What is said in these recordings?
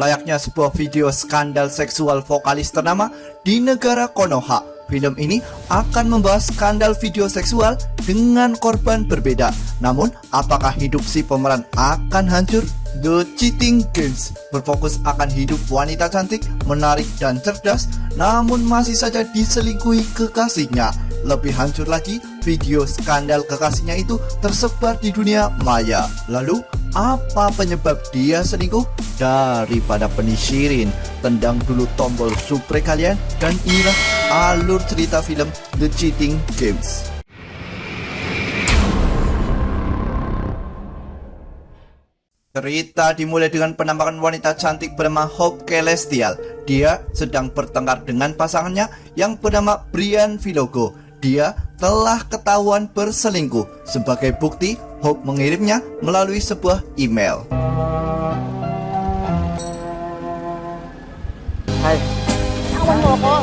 Layaknya sebuah video skandal seksual vokalis ternama di negara Konoha, film ini akan membahas skandal video seksual dengan korban berbeda. Namun, apakah hidup si pemeran akan hancur? The Cheating Games berfokus akan hidup wanita cantik, menarik dan cerdas, namun masih saja diselingkuhi kekasihnya. Lebih hancur lagi, video skandal kekasihnya itu tersebar di dunia maya. Lalu, apa penyebab dia selingkuh? Daripada penisirin, tendang dulu tombol subscribe kalian dan inilah alur cerita film The Cheating Games. Cerita dimulai dengan penampakan wanita cantik bernama Hope Celestial. Dia sedang bertengkar dengan pasangannya yang bernama Brian Vilogo. Dia telah ketahuan berselingkuh. Sebagai bukti, Hope mengirimnya melalui sebuah email. Hai, tawan mo ako.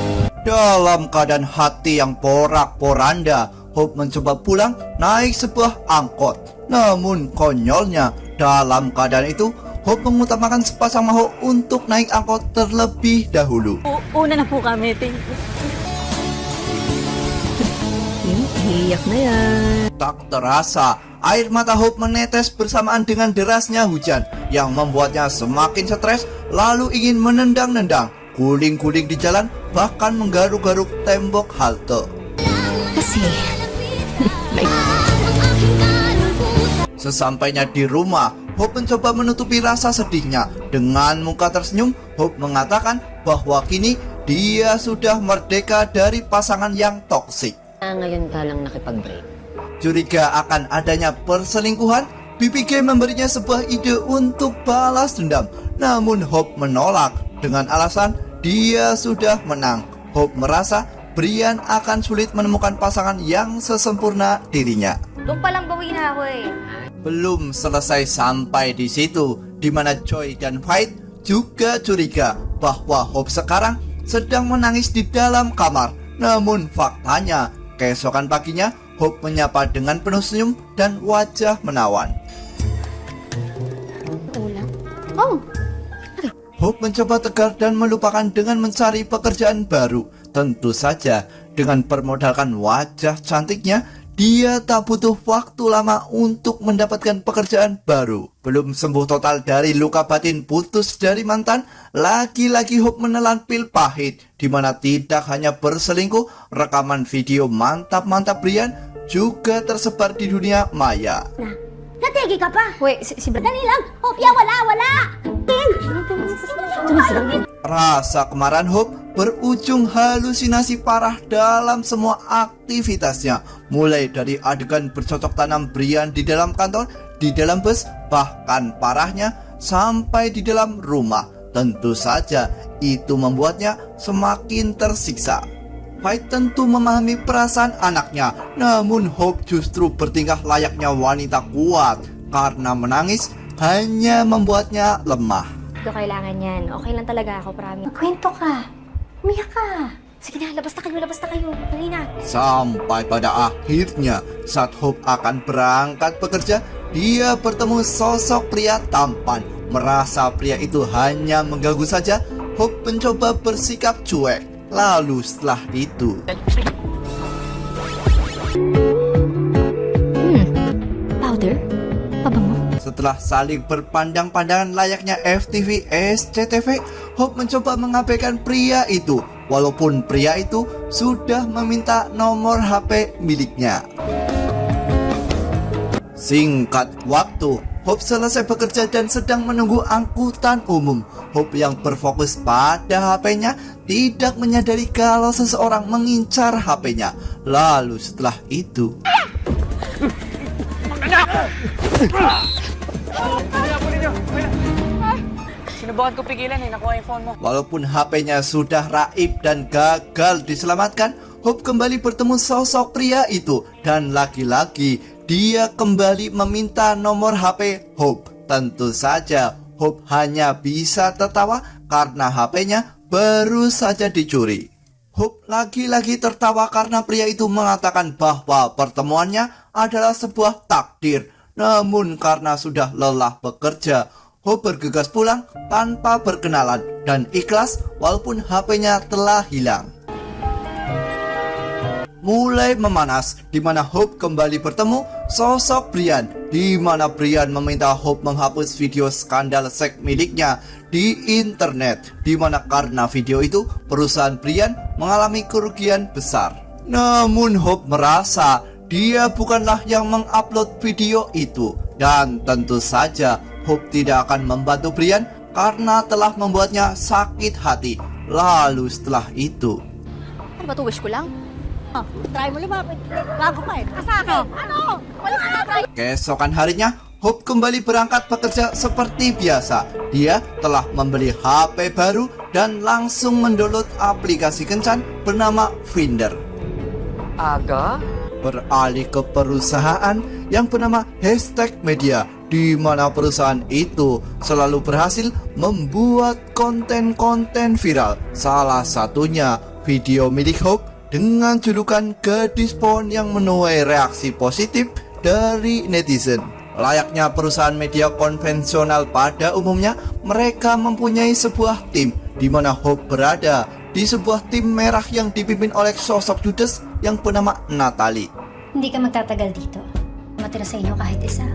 Dalam keadaan hati yang porak-poranda, Hope mencoba pulang naik sebuah angkot. Namun konyolnya, dalam keadaan itu, Hope mengutamakan sepasang makhluk untuk naik angkot terlebih dahulu. Una na po kami. Iyak na yan. Tak terasa, air mata Hope menetes bersamaan dengan derasnya hujan yang membuatnya semakin stres, lalu ingin menendang-nendang, guling-guling di jalan, bahkan menggaruk-garuk tembok halte. Kasi, Sesampainya di rumah, Hope mencoba menutupi rasa sedihnya. Dengan muka tersenyum, Hope mengatakan bahwa kini dia sudah merdeka dari pasangan yang toksik. ngayon ka lang nakipag-break. Curiga akan adanya perselingkuhan, BBG memberinya sebuah ide untuk balas dendam. Namun Hope menolak dengan alasan dia sudah menang. Hope merasa Brian akan sulit menemukan pasangan yang sesempurna dirinya. Doon pa lang bawi na ako eh. Belum selesai sampai di situ, di mana Choi dan Fight juga curiga bahwa Hope sekarang sedang menangis di dalam kamar. Namun faktanya, keesokan paginya Hope menyapa dengan penuh senyum dan wajah menawan. Ulam? Oh! Hope mencoba tegar dan melupakan dengan mencari pekerjaan baru. Tentu saja, dengan bermodalkan wajah cantiknya, dia tak butuh waktu lama untuk mendapatkan pekerjaan baru. Belum sembuh total dari luka batin putus dari mantan, lagi-lagi Hope menelan pil pahit, di mana tidak hanya berselingkuh, rekaman video mantap-mantap Brian juga tersebar di dunia maya. Na, nategi ka pa? Wait, si Brad. Dali lang! Hopya, wala! Rasa kemarahan Hope berujung halusinasi parah dalam semua aktivitasnya. Mulai dari adegan bercocok tanam Brian di dalam kantor, di dalam bus, bahkan parahnya sampai di dalam rumah. Tentu saja itu membuatnya semakin tersiksa. Fight tentu memahami perasaan anaknya, namun Hope justru bertingkah layaknya wanita kuat karena menangis hanya membuatnya lemah. Ito kailangan yan. Okay lang talaga ako, promise. Magkwento ka. Umiyak ka. Sige na, labas na kayo. Dali na. Sampai pada akhirnya, saat Hope akan berangkat bekerja, dia bertemu sosok pria tampan. Merasa pria itu hanya mengganggu saja, Hope mencoba bersikap cuek. Lalu setelah itu, Powder? Pabango? setelah saling berpandang-pandangan layaknya FTV SCTV, Hope mencoba mengabaikan pria itu, walaupun pria itu sudah meminta nomor HP miliknya. Singkat waktu, Hope selesai bekerja dan sedang menunggu angkutan umum. Hope yang berfokus pada HP-nya tidak menyadari kalau seseorang mengincar HP-nya. Lalu setelah itu, Sinubukan ko pigilan nakuha yung phone mo. walaupun HP-nya sudah raib dan gagal diselamatkan, Hope kembali bertemu sosok pria itu. Dan lagi-lagi dia kembali meminta nomor HP Hope. Tentu saja Hope hanya bisa tertawa karena HP-nya baru saja dicuri. Hope lagi-lagi tertawa karena pria itu mengatakan bahwa pertemuannya adalah sebuah takdir. Namun karena sudah lelah bekerja, Hope bergegas pulang tanpa perkenalan dan ikhlas walaupun HP-nya telah hilang. Mulai memanas di mana Hope kembali bertemu sosok Brian, di mana Brian meminta Hope menghapus video skandal seks miliknya di internet, di mana karena video itu perusahaan Brian mengalami kerugian besar. Namun Hope merasa dia bukanlah yang mengupload video itu, dan tentu saja Hope tidak akan membantu Brian karena telah membuatnya sakit hati. Lalu setelah itu, Ano ba to? Wish ko lang? Try mo lumapit. Bago pa eh. Sa akin? Ano? Wala ka na, try. keesokan harinya Hope kembali berangkat bekerja seperti biasa. Dia telah membeli HP baru dan langsung mendownload aplikasi kencan bernama Finder. Aga? Beralih ke perusahaan yang bernama #media, di mana perusahaan itu selalu berhasil membuat konten-konten viral. Salah satunya video milik Hope dengan julukan gadis pon yang menuai reaksi positif dari netizen. Layaknya perusahaan media konvensional pada umumnya, mereka mempunyai sebuah tim di mana Hope berada di sebuah tim merah yang dipimpin oleh sosok judes yang bernama Natalie. Hindi ka magtatagal dito. Matira sa inyo kahit isa.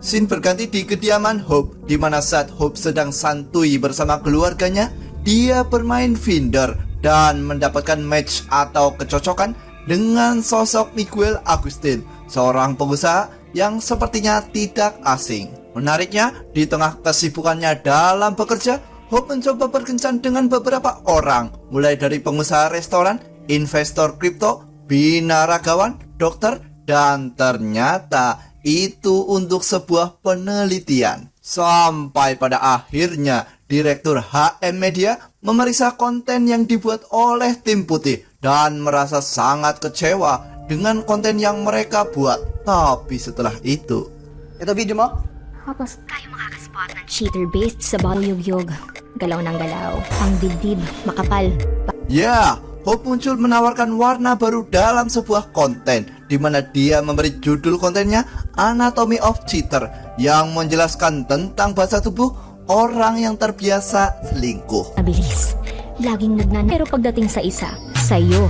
Scene berganti di kediaman Hope, di mana saat Hope sedang santuy bersama keluarganya, dia bermain Finder dan mendapatkan match atau kecocokan dengan sosok Miguel Agustin, seorang pengusaha yang sepertinya tidak asing. Menariknya, di tengah kesibukannya dalam bekerja, Hope mencoba berkencan dengan beberapa orang, mulai dari pengusaha restoran, investor kripto, binaragawan, dokter, dan ternyata itu untuk sebuah penelitian. Sampai pada akhirnya Direktur HM Media memeriksa konten yang dibuat oleh tim putih dan merasa sangat kecewa dengan konten yang mereka buat. Tapi setelah itu, Ito video mo? Tapos tayo makakaspot ng cheater based sa bawal-yugyog. Galaw ng galaw. Ang dibdib, makapal. ya, Hope muncul menawarkan warna baru dalam sebuah konten, di mana dia memberi judul kontennya Anatomy of Cheater, yang menjelaskan tentang bahasa tubuh orang yang terbiasa selingkuh. Mabilis. Laging nagnan. Pero pagdating sa isa, sa'yo.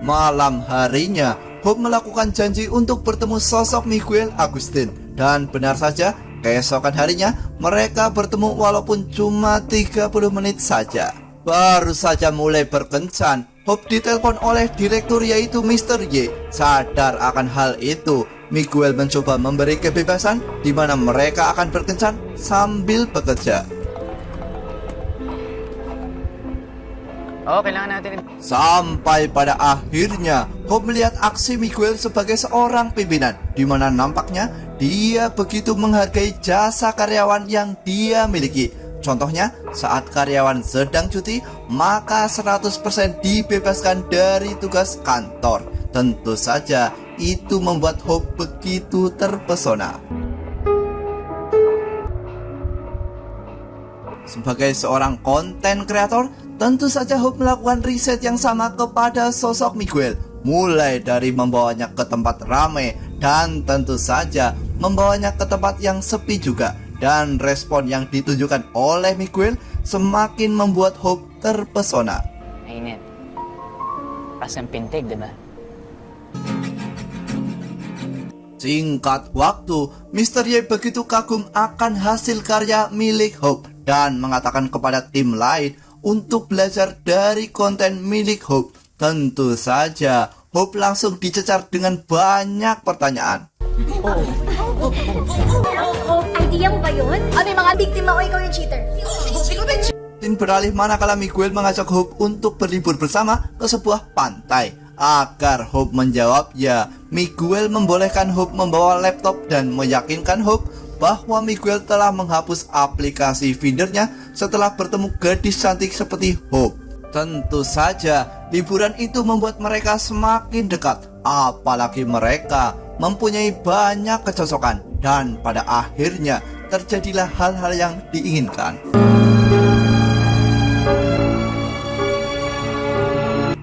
Malam harinya, Hope melakukan janji untuk bertemu sosok Miguel Agustin. Dan benar saja, keesokan harinya mereka bertemu walaupun cuma 30 menit saja. Baru saja mulai berkencan, Hope ditelepon oleh direktur yaitu Mr. Y. Sadar akan hal itu, Miguel mencoba memberi kebebasan di mana mereka akan berkencan sambil bekerja. Oo, kailangan natin. Sampai pada akhirnya Hope melihat aksi Miguel sebagai seorang pimpinan, di mana nampaknya dia begitu menghargai jasa karyawan yang dia miliki. Contohnya, saat karyawan sedang cuti, maka 100% dibebaskan dari tugas kantor. Tentu saja itu membuat Hope begitu terpesona. Sebagai seorang konten kreator, tentu saja Hope melakukan riset yang sama kepada sosok Miguel, mulai dari membawanya ke tempat ramai dan tentu saja membawanya ke tempat yang sepi juga. Dan respon yang ditunjukkan oleh Miguel semakin membuat Hope terpesona. Mainit. Pas ang pintig, diba? Singkat waktu, Mr. Y begitu kagum akan hasil karya milik Hope dan mengatakan kepada tim lain untuk belajar dari konten milik Hope. Tentu saja, Hope langsung dicecar dengan banyak pertanyaan. Idea mo ba yun? Ano yung mga biktima o ikaw yung cheater? Scene beralih manakala Miguel mengajak Hope untuk berlibur bersama ke sebuah pantai. Agar Hope menjawab ya, Miguel membolehkan Hope membawa laptop dan meyakinkan Hope bahwa Miguel telah menghapus aplikasi Findernya setelah bertemu gadis cantik seperti Hope. Tentu saja, liburan itu membuat mereka semakin dekat, apalagi mereka mempunyai banyak kecocokan dan pada akhirnya terjadilah hal-hal yang diinginkan.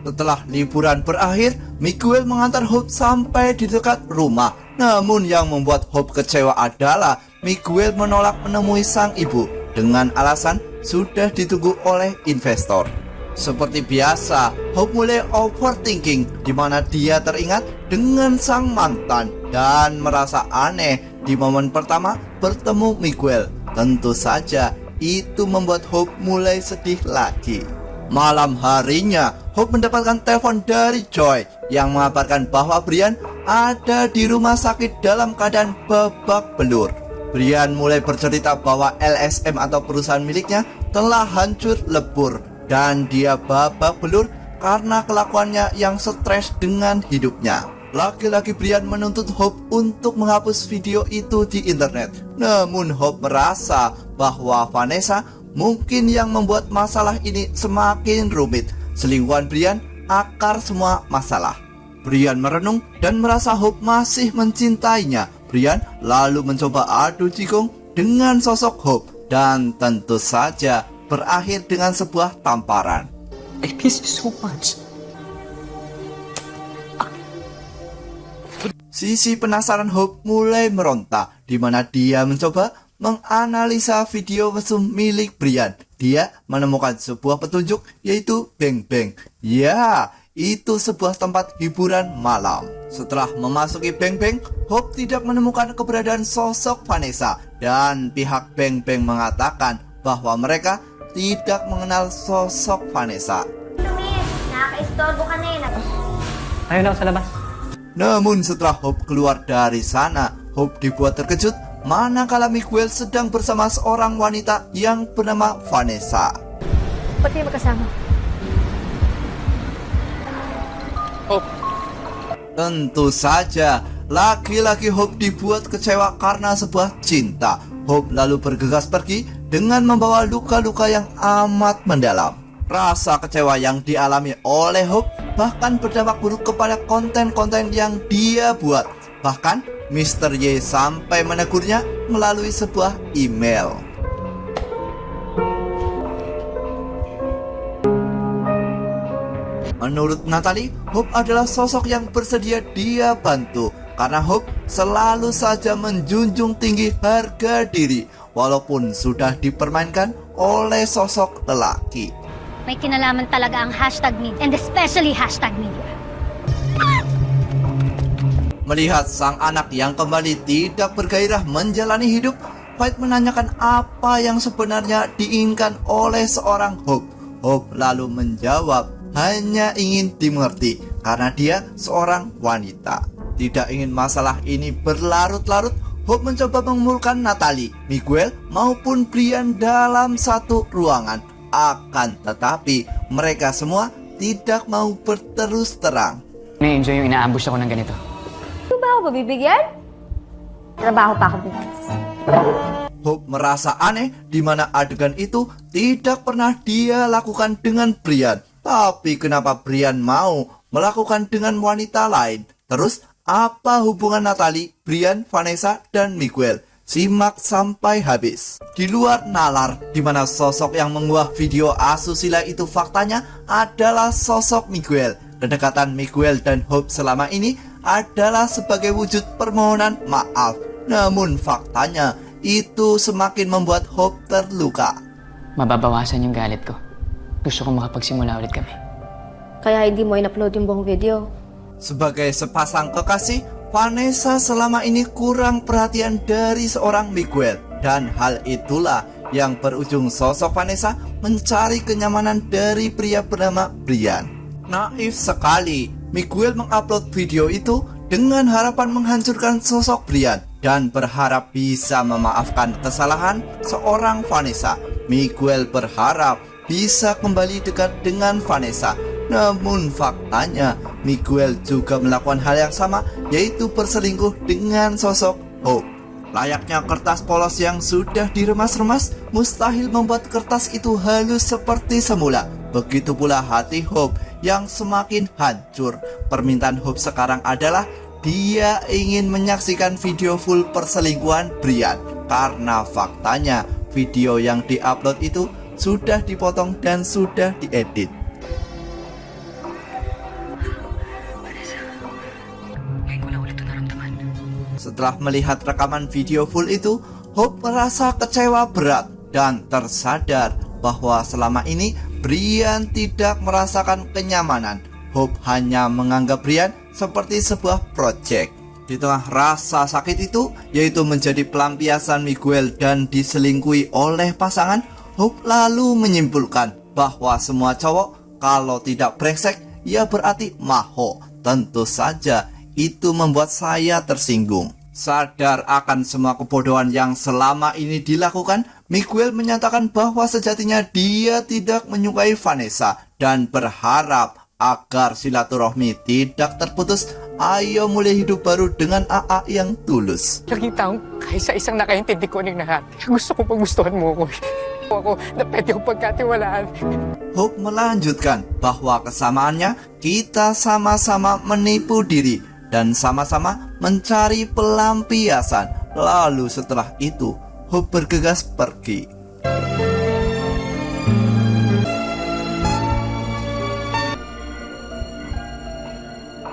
Setelah liburan berakhir, Miguel mengantar Hope sampai di dekat rumah. Namun yang membuat Hope kecewa adalah Miguel menolak menemui sang ibu dengan alasan sudah ditunggu oleh investor. Seperti biasa, Hope mulai overthinking di mana dia teringat dengan sang mantan dan merasa aneh di momen pertama bertemu Miguel. Tentu saja itu membuat Hope mulai sedih lagi. Malam harinya, Hope mendapatkan telepon dari Joy yang mengabarkan bahwa Brian ada di rumah sakit dalam keadaan babak belur. Brian mulai bercerita bahwa LSM atau perusahaan miliknya telah hancur lebur dan dia babak belur karena kelakuannya yang stres dengan hidupnya. Lagi-lagi Brian menuntut Hope untuk menghapus video itu di internet. Namun Hope merasa bahwa Vanessa mungkin yang membuat masalah ini semakin rumit. Selingkuhan Brian akar semua masalah. Brian merenung dan merasa Hope masih mencintainya. Brian lalu mencoba adu jigong dengan sosok Hope dan tentu saja berakhir dengan sebuah tamparan. I miss you so much. Sisi penasaran Hope mulai meronta, di mana dia mencoba menganalisa video mesum milik Brian. Dia menemukan sebuah petunjuk yaitu Bang Bang. Ya, itu sebuah tempat hiburan malam. Setelah memasuki Bang Bang, Hope tidak menemukan keberadaan sosok Vanessa dan pihak Bang Bang mengatakan bahwa mereka tidak mengenal sosok Vanessa. Lumis, nakaka-istorbo ka na eh. Ayun ako sa labas. Namun setelah Hope keluar dari sana, Hope dibuat terkejut manakala Miguel sedang bersama seorang wanita yang bernama Vanessa. Ba't kayo magkasama? Hope, Tentu saja, lagi-lagi Hope dibuat kecewa karena sebuah cinta. Hope lalu bergegas pergi dengan membawa luka-luka yang amat mendalam. Rasa kecewa yang dialami oleh Hope bahkan berdampak buruk kepada konten-konten yang dia buat. Bahkan Mr. Y sampai menegurnya melalui sebuah email. Menurut Natalie, Hope adalah sosok yang bersedia dia bantu karena Hope selalu saja menjunjung tinggi harga diri walaupun sudah dipermainkan oleh sosok lelaki. May kinalaman talaga ang hashtag media, and especially hashtag media. Melihat sang anak yang kembali tidak bergairah menjalani hidup, Fight menanyakan apa yang sebenarnya diinginkan oleh seorang Hope. Hope lalu menjawab hanya ingin dimengerti karena dia seorang wanita. Tidak ingin masalah ini berlarut-larut, Hope mencoba mengumpulkan Natalie, Miguel maupun Brian dalam satu ruangan. Akan tetapi mereka semua tidak mau berterus terang. na-enjoy yung ina-ambush ako ng ganito. Ano ba ako mabibigyan? Trabaho pa ako bukas. Hope merasa aneh di mana adegan itu tidak pernah dia lakukan dengan Brian. Tapi kenapa Brian mau melakukan dengan wanita lain? Terus apa hubungan Natalie, Brian, Vanessa, dan Miguel? Simak sampai habis. Di luar nalar, di mana sosok yang mengunggah video asusila itu faktanya adalah sosok Miguel. Kedekatan Miguel dan Hope selama ini adalah sebagai wujud permohonan maaf. Namun faktanya itu semakin membuat Hope terluka. Mababawasan yung galit ko. Gusto ko makapagsimula ulit kami. Kaya hindi mo in-upload yung buong video. Sebagai sepasang kekasih, Vanessa selama ini kurang perhatian dari seorang Miguel. Dan hal itulah yang berujung sosok Vanessa mencari kenyamanan dari pria bernama Brian. Naif sekali, Miguel mengupload video itu dengan harapan menghancurkan sosok Brian dan berharap bisa memaafkan kesalahan seorang Vanessa. Miguel berharap bisa kembali dekat dengan Vanessa. Namun faktanya Miguel juga melakukan hal yang sama, yaitu berselingkuh dengan sosok Hope. Layaknya kertas polos yang sudah diremas-remas, mustahil membuat kertas itu halus seperti semula. Begitu pula hati Hope yang semakin hancur. Permintaan Hope sekarang adalah dia ingin menyaksikan video full perselingkuhan Brian. Karena faktanya video yang diupload itu sudah dipotong dan sudah diedit. Setelah melihat rekaman video full itu, Hope merasa kecewa berat dan tersadar bahwa selama ini Brian tidak merasakan kenyamanan. Hope hanya menganggap Brian seperti sebuah proyek. Di tengah rasa sakit itu, yaitu menjadi pelampiasan Miguel dan diselingkuhi oleh pasangan, Hope lalu menyimpulkan bahwa semua cowok kalau tidak brengsek, ya berarti maho. Tentu saja itu membuat saya tersinggung. Sadar akan semua kebodohan yang selama ini dilakukan, Miguel menyatakan bahwa sejatinya dia tidak menyukai Vanessa dan berharap agar silaturahmi tidak terputus. Ayo mulai hidup baru dengan AA yang tulus. Nakita ko kahit sa isang nakaintindi ko ng lahat. Gusto ko pagustuhan mo ako. Ako na pwede kong pagkatiwalaan. Hope melanjutkan bahwa kesamaannya kita sama-sama menipu diri dan sama-sama mencari pelampiasan. Lalu setelah itu, Hope bergegas pergi.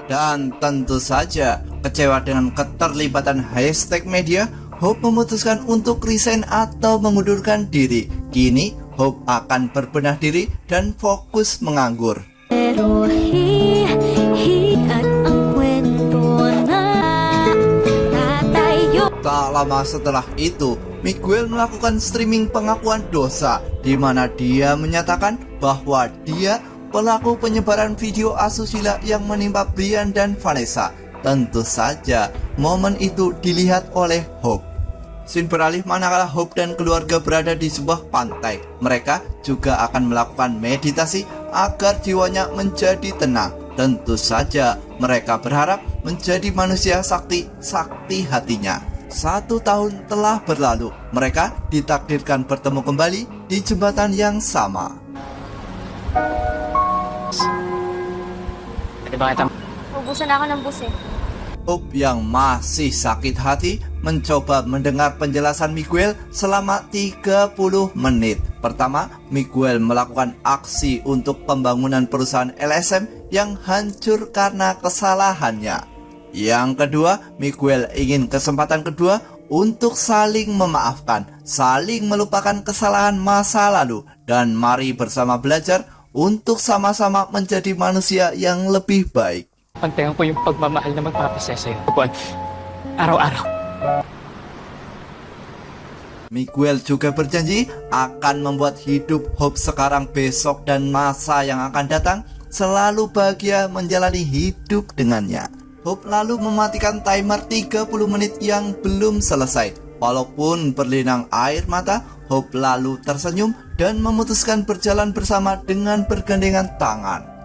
Dan tentu saja, kecewa dengan keterlibatan hashtag media, Hope memutuskan untuk resign atau mengundurkan diri. Kini, Hope akan berbenah diri dan fokus menganggur. Tak lama setelah itu, Miguel melakukan streaming pengakuan dosa, di mana dia menyatakan bahwa dia pelaku penyebaran video asusila yang menimpa Brian dan Vanessa. Tentu saja momen itu dilihat oleh Hope. Scene beralih manakala Hope dan keluarga berada di sebuah pantai. Mereka juga akan melakukan meditasi agar jiwanya menjadi tenang. Tentu saja mereka berharap menjadi manusia sakti hatinya. 1 tahun telah berlalu, mereka ditakdirkan bertemu kembali di jembatan yang sama. Pwede ba kita Ubusan ako ng bus eh. Hope yang masih sakit hati mencoba mendengar penjelasan Miguel selama 30 menit. Pertama, Miguel melakukan aksi untuk pembangunan perusahaan LSM yang hancur karena kesalahannya. Yang kedua, Miguel ingin kesempatan kedua untuk saling memaafkan, saling melupakan kesalahan masa lalu, dan mari bersama belajar untuk sama-sama menjadi manusia yang lebih baik. Pantayan ko yung pagmamahal na magpapasaya sa'yo. Araw-araw. Miguel juga berjanji akan membuat hidup Hope sekarang, besok, dan masa yang akan datang selalu bahagia menjalani hidup dengannya. Hope lalu mematikan timer 30 menit yang belum selesai. Walaupun berlinang air mata, Hope lalu tersenyum dan memutuskan berjalan bersama dengan bergandengan tangan.